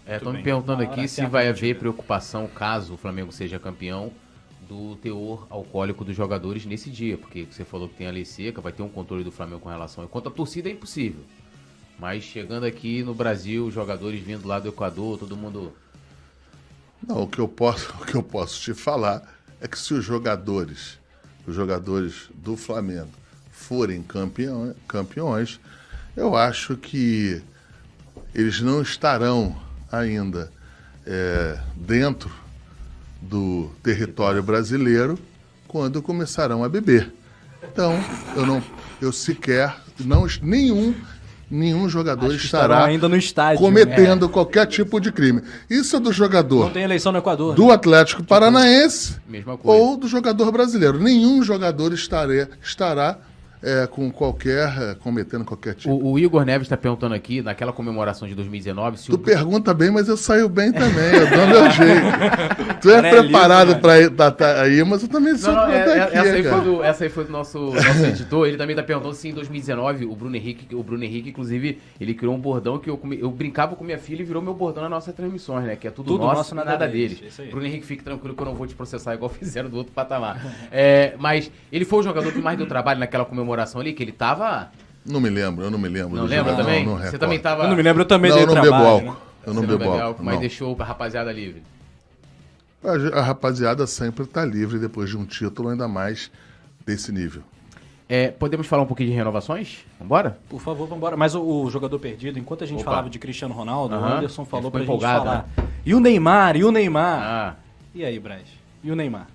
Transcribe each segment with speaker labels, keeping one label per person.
Speaker 1: Estão me perguntando aqui se vai haver preocupação, caso o Flamengo seja campeão, do teor alcoólico dos jogadores nesse dia, porque você falou que tem a lei seca, vai ter um controle do Flamengo com relação. Enquanto a torcida é impossível. Mas chegando aqui no Brasil, jogadores vindo lá do Equador, todo mundo...
Speaker 2: Não, o que eu posso te falar é que se os jogadores do Flamengo forem campeões, eu acho que eles não estarão ainda dentro do território brasileiro quando começarão a beber. Então, nenhum jogador estará
Speaker 3: ainda no estádio,
Speaker 2: cometendo qualquer tipo de crime. Isso é do jogador.
Speaker 3: Não tem eleição no Equador.
Speaker 2: Do Atlético Paranaense
Speaker 1: mesma coisa.
Speaker 2: Ou do jogador brasileiro. Nenhum jogador estará cometendo qualquer tipo.
Speaker 1: O Igor Neves está perguntando aqui, naquela comemoração de 2019...
Speaker 2: Tu pergunta bem, mas eu saio bem também. Eu dou meu jeito. Tu é preparado para ir, mas eu também sou
Speaker 1: essa aí foi do nosso editor. Ele também está perguntando se em 2019 o Bruno Henrique, inclusive, ele criou um bordão que eu brincava com minha filha e virou meu bordão nas nossas transmissões, né? Que é tudo nosso, nada deles. Bruno Henrique, fique tranquilo que eu não vou te processar igual fizeram do outro patamar. Mas ele foi o jogador que mais deu trabalho naquela comemoração ali, que ele tava...
Speaker 2: eu não me lembro.
Speaker 1: Não lembra também?
Speaker 2: Não
Speaker 1: Você também tava...
Speaker 3: Eu não me lembro, eu também
Speaker 2: dei
Speaker 3: trabalho.
Speaker 2: Bebo álcool.
Speaker 3: Né?
Speaker 2: Eu não bebo álcool.
Speaker 1: Mas deixou a rapaziada livre.
Speaker 2: A rapaziada sempre está livre depois de um título, ainda mais desse nível.
Speaker 1: Podemos falar um pouquinho de renovações? Vambora?
Speaker 3: Por favor, vambora. Mas o jogador perdido, enquanto a gente falava de Cristiano Ronaldo, o Anderson falou pra gente falar. Né? E o Neymar? E aí, Braz? E o Neymar?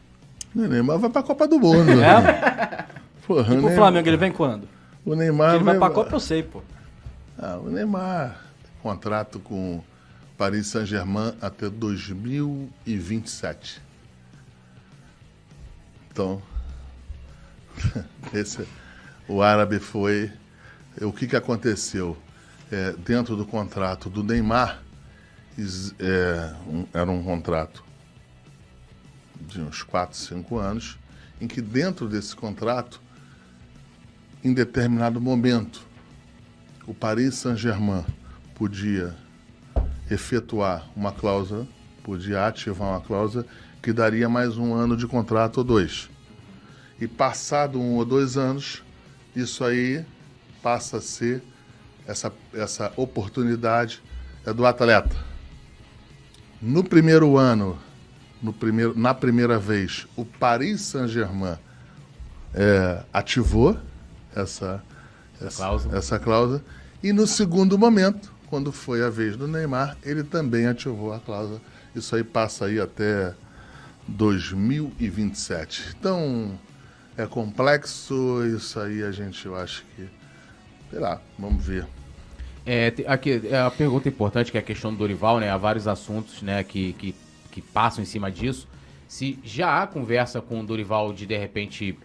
Speaker 2: O Neymar vai pra Copa do Mundo. Porra,
Speaker 3: e pro Flamengo, ele vem quando?
Speaker 2: O Neymar
Speaker 3: ele vai pra Copa, eu sei, pô.
Speaker 2: O Neymar, contrato com Paris Saint-Germain até 2027. Então, o árabe foi... O que aconteceu? Dentro do contrato do Neymar, era um contrato de uns 4, 5 anos, em que dentro desse contrato, em determinado momento, o Paris Saint-Germain podia efetuar uma cláusula, podia ativar uma cláusula que daria mais um ano de contrato ou 2. E passado 1 ou 2 anos, isso aí passa a ser, essa oportunidade do atleta. No primeiro ano, na primeira vez, o Paris Saint-Germain ativou essa cláusula. E no segundo momento, quando foi a vez do Neymar, ele também ativou a cláusula. Isso aí passa aí até 2027. Então, é complexo, isso aí eu acho que... Sei lá, vamos ver.
Speaker 1: Aqui, a pergunta importante, que é a questão do Dorival, né? Há vários assuntos, né, que passam em cima disso. Se já há conversa com o Dorival de repente,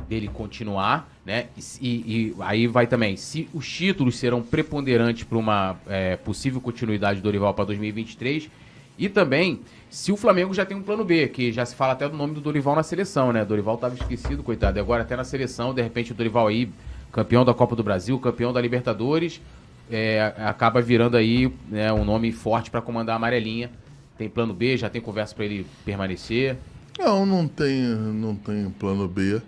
Speaker 1: dele continuar, né? E aí vai também, se os títulos serão preponderantes para uma possível continuidade do Dorival para 2023, e também se o Flamengo já tem um plano B, que já se fala até do nome do Dorival na seleção, né? O Dorival estava esquecido, coitado, agora até na seleção, de repente o Dorival aí, campeão da Copa do Brasil, campeão da Libertadores, acaba virando aí, né, um nome forte para comandar a amarelinha. Tem plano B? Já tem conversa para ele permanecer?
Speaker 2: Não tem plano B,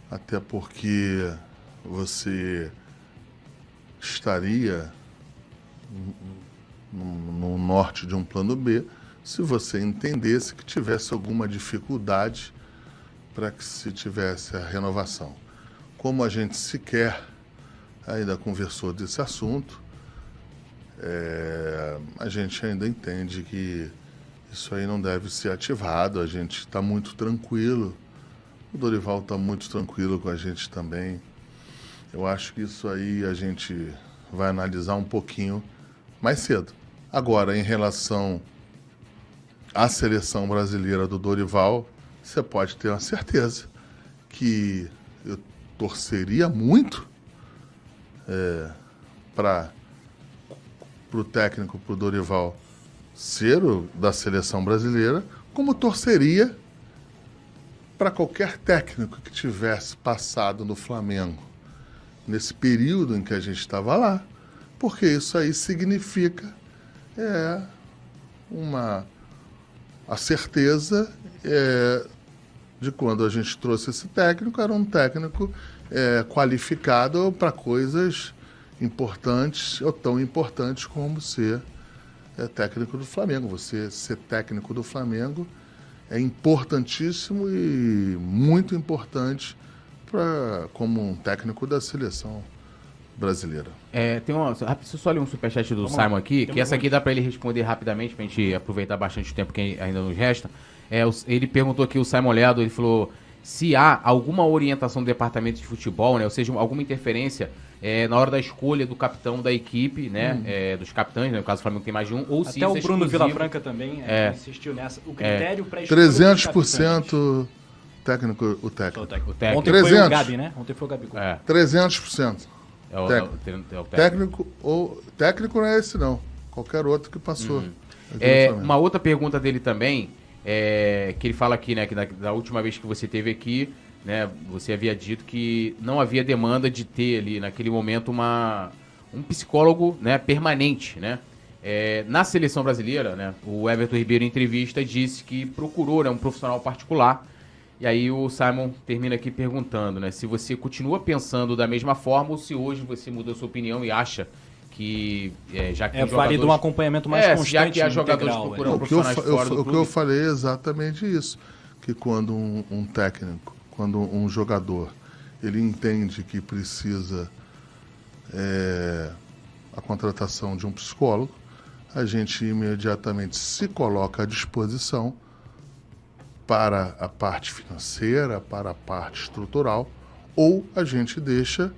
Speaker 2: até porque você estaria no norte de um plano B se você entendesse que tivesse alguma dificuldade para que se tivesse a renovação. Como a gente sequer ainda conversou desse assunto, a gente ainda entende que isso aí não deve ser ativado. A gente está muito tranquilo, o Dorival está muito tranquilo com a gente também. Eu acho que isso aí a gente vai analisar um pouquinho mais cedo. Agora, em relação à seleção brasileira do Dorival, você pode ter uma certeza que eu torceria muito para o técnico, para o Dorival, ser o da seleção brasileira, como torceria para qualquer técnico que tivesse passado no Flamengo nesse período em que a gente estava lá, porque isso aí significa é a certeza de quando a gente trouxe esse técnico, era um técnico qualificado para coisas importantes ou tão importantes como ser técnico do Flamengo. Você ser técnico do Flamengo é importantíssimo e muito importante como um técnico da seleção brasileira.
Speaker 1: Preciso só ler um superchat do Simon aqui, que essa aqui dá para ele responder rapidamente, para a gente aproveitar bastante o tempo que ainda nos resta. Ele perguntou aqui, o Simon Ledo, ele falou se há alguma orientação do departamento de futebol, né, ou seja, alguma interferência na hora da escolha do capitão da equipe, né, dos capitães, né, no caso do Flamengo tem mais de um, ou se
Speaker 3: até o Bruno Vilafranca também insistiu nessa. O critério para
Speaker 2: escolha 300% técnico, o técnico.
Speaker 3: Ontem 300. Foi o Gabi, né? Ontem foi o Gabi.
Speaker 2: 300%.
Speaker 3: Técnico
Speaker 2: Técnico não é esse, não. Qualquer outro que passou.
Speaker 1: Uma outra pergunta dele também, que ele fala aqui, né, que da última vez que você esteve aqui, né, você havia dito que não havia demanda de ter ali, naquele momento, um psicólogo, né, permanente, né? Na seleção brasileira, né, o Everton Ribeiro, em entrevista, disse que procurou, né, um profissional particular. E aí o Simon termina aqui perguntando, né, se você continua pensando da mesma forma ou se hoje você mudou sua opinião e acha que já que
Speaker 3: válido um acompanhamento mais constante,
Speaker 1: já que há jogadores procuram profissionais fora do clube.
Speaker 2: O que eu falei é exatamente isso, que quando um técnico, quando um jogador, ele entende que precisa a contratação de um psicólogo, a gente imediatamente se coloca à disposição para a parte financeira, para a parte estrutural, ou a gente deixa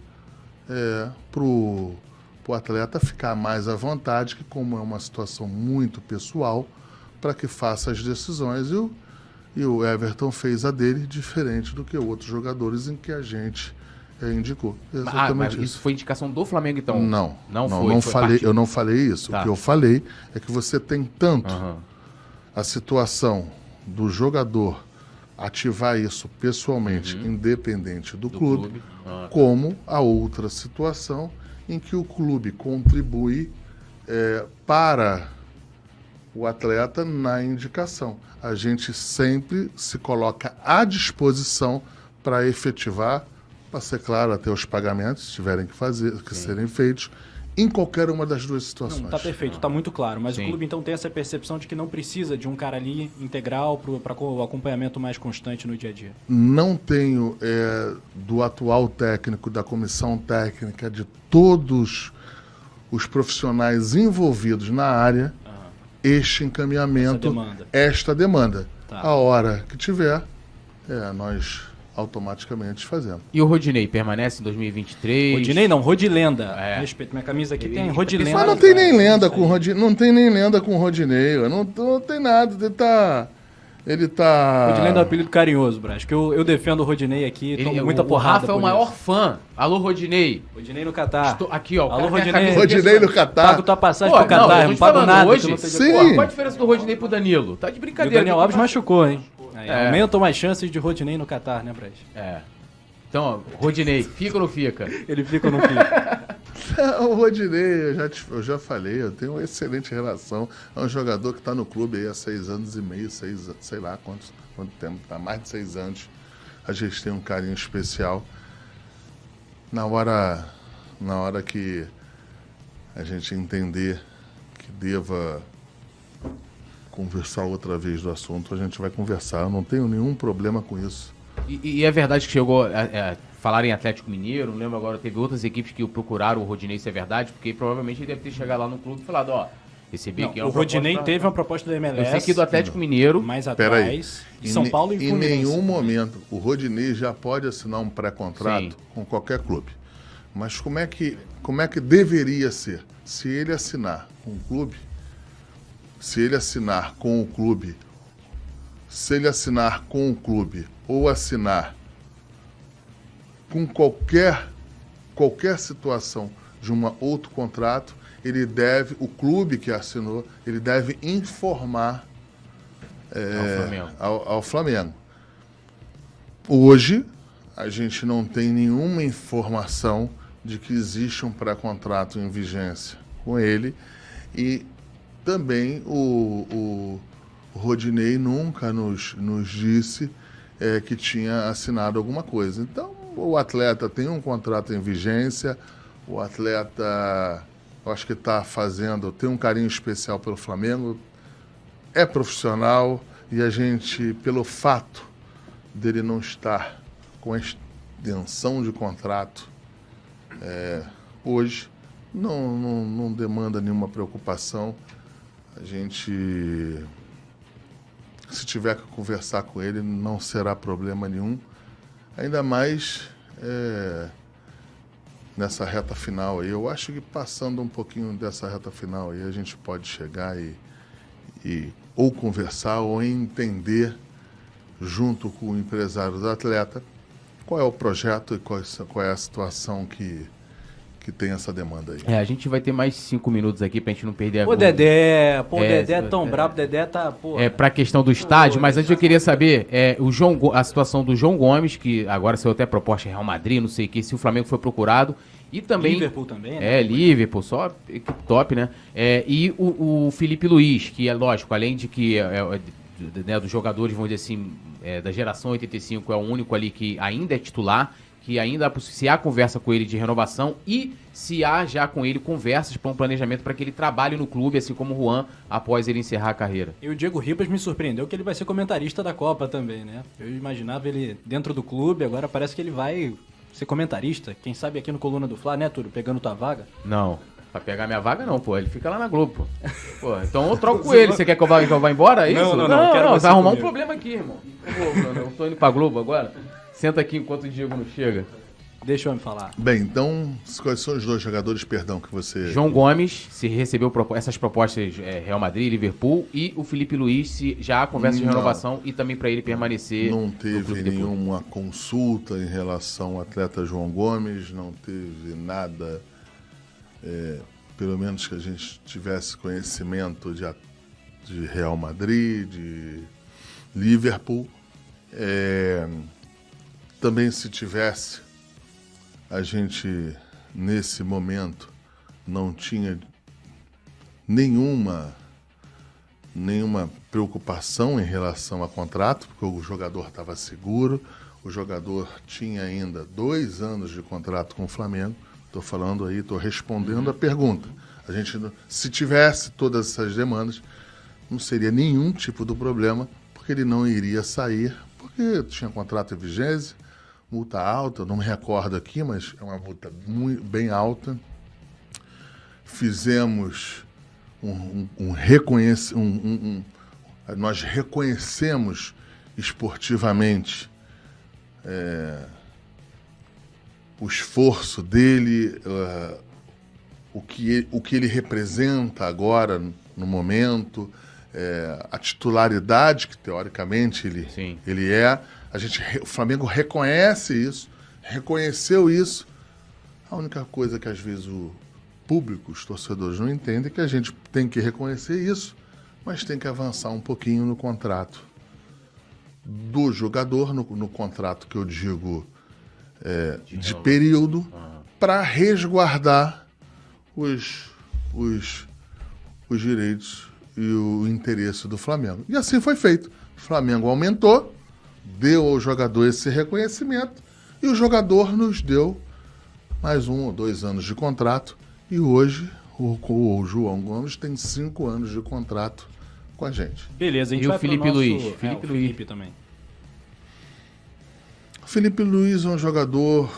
Speaker 2: para o atleta ficar mais à vontade, que como é uma situação muito pessoal, para que faça as decisões. E o Everton fez a dele diferente do que outros jogadores em que a gente indicou.
Speaker 1: Mas isso foi indicação do Flamengo, então?
Speaker 2: Não, eu não falei isso. Tá. O que eu falei é que você tem tanto a situação do jogador ativar isso pessoalmente, independente do clube. Como a outra situação em que o clube contribui para o atleta na indicação. A gente sempre se coloca à disposição para efetivar, para ser claro, até os pagamentos tiverem que serem feitos, em qualquer uma das duas situações.
Speaker 3: Está perfeito, está muito claro. Mas o clube então tem essa percepção de que não precisa de um cara ali integral para o acompanhamento mais constante no dia a dia.
Speaker 2: Não tenho do atual técnico, da comissão técnica, de todos os profissionais envolvidos na área, este encaminhamento, esta demanda. Tá. A hora que tiver, nós automaticamente fazemos.
Speaker 1: E o Rodinei permanece em 2023?
Speaker 3: Rodinei não, Rodilenda. Respeito, minha camisa aqui tem Rodilenda.
Speaker 2: Mas não tem nem lenda com o Rodinei. Não tem nem lenda com o Rodinei. Não tem nada. Ele tá...
Speaker 3: Rodilenda é um apelido carinhoso, Brás. Que eu defendo o Rodinei aqui, tomo muita porrada.
Speaker 1: O Rafa é o maior fã. Alô, Rodinei.
Speaker 3: Rodinei no Catar.
Speaker 1: Aqui, ó.
Speaker 3: Alô, Rodinei.
Speaker 2: Rodinei no Catar.
Speaker 3: Pago tua passagem pro Catar, não pago nada.
Speaker 1: Hoje, sim. Qual a diferença do Rodinei pro Danilo? Tá de brincadeira.
Speaker 3: E o Daniel Alves machucou, hein? Aumentam mais chances de Rodinei no Catar, né, Brás?
Speaker 1: Então, Rodinei, fica ou não fica?
Speaker 3: Ele fica ou não fica?
Speaker 2: O Rodinei, eu já falei, eu tenho uma excelente relação. É um jogador que está no clube aí há 6 anos e meio, sei lá quanto tempo, há mais de 6 anos. A gente tem um carinho especial. Na hora que a gente entender que deva conversar outra vez do assunto, a gente vai conversar. Eu não tenho nenhum problema com isso.
Speaker 1: E é verdade que chegou a falar em Atlético Mineiro, não lembro agora, teve outras equipes que procuraram o Rodinei, se é verdade, porque provavelmente ele deve ter chegado lá no clube e falado, recebi aqui uma proposta.
Speaker 3: O Rodinei teve uma proposta do MLS.
Speaker 1: Eu sei que do Atlético Mineiro.
Speaker 3: Mais atrás, de São Paulo e Fluminense.
Speaker 2: Em nenhum momento o Rodinei já pode assinar um pré-contrato com qualquer clube. Mas como é que deveria ser? Se ele assinar com o clube, se ele assinar com o clube ou assinar com qualquer situação de outro contrato, o clube que assinou, ele deve informar ao Flamengo. Hoje, a gente não tem nenhuma informação de que existe um pré-contrato em vigência com ele e também o Rodinei nunca nos disse que tinha assinado alguma coisa. Então, o atleta tem um contrato em vigência, o atleta, eu acho que tem um carinho especial pelo Flamengo, é profissional, e a gente, pelo fato dele não estar com a extensão de contrato hoje, não demanda nenhuma preocupação. A gente, se tiver que conversar com ele, não será problema nenhum. Ainda mais nessa reta final aí. Eu acho que passando um pouquinho dessa reta final aí, a gente pode chegar e ou conversar ou entender, junto com o empresário do atleta, qual é o projeto e qual é a situação que tem essa demanda aí.
Speaker 1: A gente vai ter mais 5 minutos aqui pra gente não perder a...
Speaker 3: O Dedé é tão brabo, o Dedé tá...
Speaker 1: Pra questão do estádio, mas antes eu queria saber a situação do João Gomes, que agora saiu até proposta Real Madrid, não sei o que, se o Flamengo foi procurado, e também...
Speaker 3: Liverpool também, né?
Speaker 1: Liverpool, só top, né? E o Felipe Luiz, que é lógico, além de que dos jogadores, vamos dizer assim, da geração 85, é o único ali que ainda é titular, que ainda se há conversa com ele de renovação e se há já com ele conversas para um planejamento para que ele trabalhe no clube, assim como o Juan, após ele encerrar a carreira.
Speaker 3: E o Diego Ribas me surpreendeu que ele vai ser comentarista da Copa também, né? Eu imaginava ele dentro do clube, agora parece que ele vai ser comentarista. Quem sabe aqui no Coluna do Fla, né, Túlio? Pegando tua vaga.
Speaker 1: Não, pra pegar minha vaga não, pô. Ele fica lá na Globo, pô. Então eu troco com ele. Você quer que eu vá embora? É isso? Não, vai arrumar um problema aqui, irmão. Eu tô indo pra Globo agora. Senta aqui enquanto o Diego não chega.
Speaker 3: Deixa eu me falar.
Speaker 2: Bem, então, quais são os dois jogadores, que você...
Speaker 1: João Gomes, se recebeu essas propostas Real Madrid, Liverpool, e o Felipe Luiz, se já há conversa de renovação e também para ele permanecer...
Speaker 2: Não teve nenhuma consulta em relação ao atleta João Gomes, não teve nada, pelo menos que a gente tivesse conhecimento de Real Madrid, de Liverpool. Também, se tivesse, a gente, nesse momento, não tinha nenhuma preocupação em relação a contrato, porque o jogador estava seguro, o jogador tinha ainda 2 anos de contrato com o Flamengo. Estou respondendo a pergunta. A gente, se tivesse todas essas demandas, não seria nenhum tipo de problema, porque ele não iria sair, porque tinha contrato em vigência, multa alta, não me recordo aqui, mas é uma multa bem alta. Fizemos nós reconhecemos esportivamente o esforço dele, o que ele representa agora no momento, a titularidade que teoricamente ele é. O Flamengo reconhece isso, reconheceu isso. A única coisa que às vezes o público, os torcedores não entendem é que a gente tem que reconhecer isso, mas tem que avançar um pouquinho no contrato do jogador, no contrato que eu digo de período, para resguardar os direitos e o interesse do Flamengo. E assim foi feito. O Flamengo aumentou, deu ao jogador esse reconhecimento e o jogador nos deu mais 1 ou 2 anos de contrato. E hoje o João Gomes tem 5 anos de contrato com a gente.
Speaker 3: Beleza, a gente
Speaker 1: e
Speaker 3: vai
Speaker 1: o Felipe Luiz?
Speaker 3: Felipe Luiz também.
Speaker 2: O Felipe Luiz é um jogador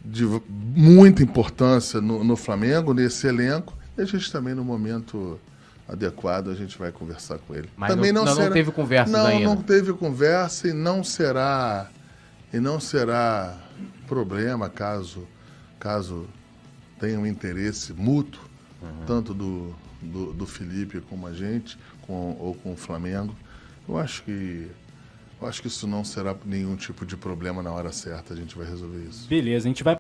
Speaker 2: de muita importância no Flamengo, nesse elenco. E a gente também, no momento adequado, a gente vai conversar com ele.
Speaker 1: Mas
Speaker 2: também
Speaker 1: não teve conversa ainda.
Speaker 2: Não teve conversa e não será problema caso tenha um interesse mútuo, tanto do Felipe como a gente, ou com o Flamengo. Eu acho que isso não será nenhum tipo de problema na hora certa, a gente vai resolver isso.
Speaker 3: Beleza, a gente vai